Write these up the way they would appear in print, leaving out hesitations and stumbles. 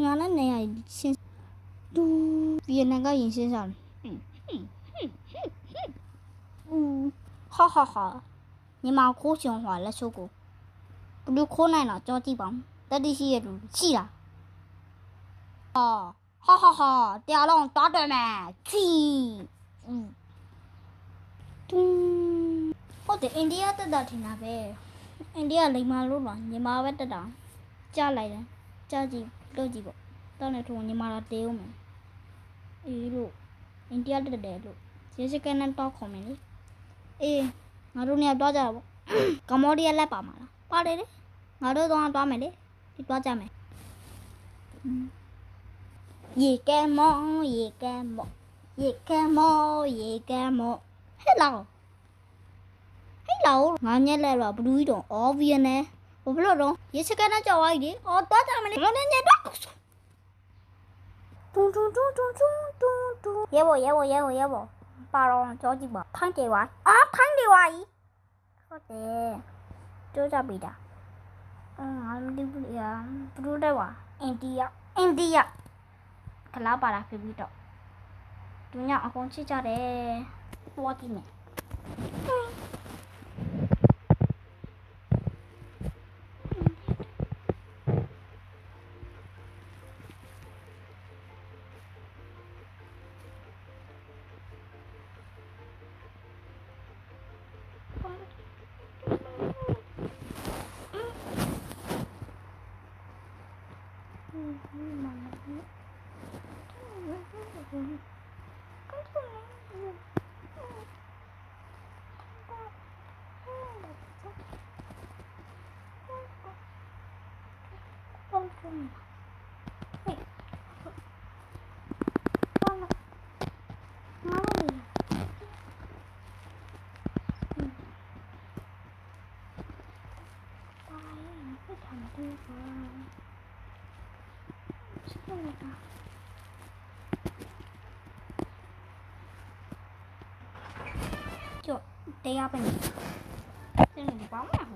ငါလည်းနေရရှင်းတူဗီယက်နမ်ကရင်ရှင်းစားဟာညီမခိုးချွန်ဟွာလက်ချိုးကိုဘလူခိုးနိုင်တော့ကြောကြည့်ပါဦးတတိရှိရတူရှိလားဟာတရားလုံးတွားတယ်မယ်ချီတူဟုတ်တယ်အိန္ဒိယတက်တာထင်တာပဲအိန္ဒိယလိမ္မာလို့လားညီမပဲတက်တာကြားလိုက်တယ်ကြားကြည့်လို့ကြည့်ပေါ့တောင်းနေထုံညီမလာတေးဦးမယ်အေးလို့အိန္ဒိယတက်တယ်လို့ရေစကန်နဲ့တော့ခေါ်မယ်လေအေးငါတို့နေရာတွားကြတာပေါ့ကမ္ဘောဒီးယားလက်ပါမှာလားပါတယ်လေငါတို့တော့တွားမယ်လေဒီတွားကြမယ်ရေကဲမောဟဲ့လောငါညက်လဲတော့ဘလူးကြီးတော့အော်ဗီယက်နဲဘလို့တော့ရေစကန်နဲ့ကြောက်သွားပြီအော်တွားကြမယ်လေလောနေညက်တော့တူရဲဘောပါတော့ကြောကြည့်ပါထိုင်းတယ်ဝိုင်းထိုင်းတယ်ဝိုင်းဟုတ်တယ်ကြိုးကြပြီတာငါမသိဘူးလေဘလူးတဲ့ဝါအိန္ဒိယကလာပါလာဖြစ်ပြီးတော့သူညအကုန်ချစ်ကြတယ်တွားကြည့်မယ်တရားပဲကျင်းနေပါမှာဟု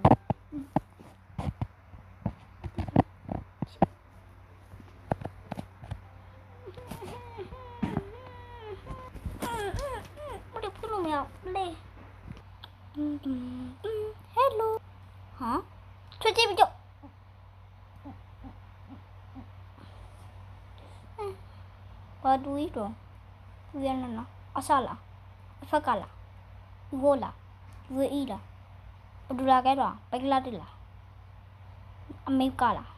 တ်တယ်ဖလို့မရလေဟယ်လိုဟာချွတ်ကြည့်ပြီတော့ဘာတူရီတော့ဝီယက်နမ်အဆလာအဖက်ကလာဝိုလာဝေးဤလားဘဒူလာကဲတော့ဘက်ကလာတိလားအမေကလား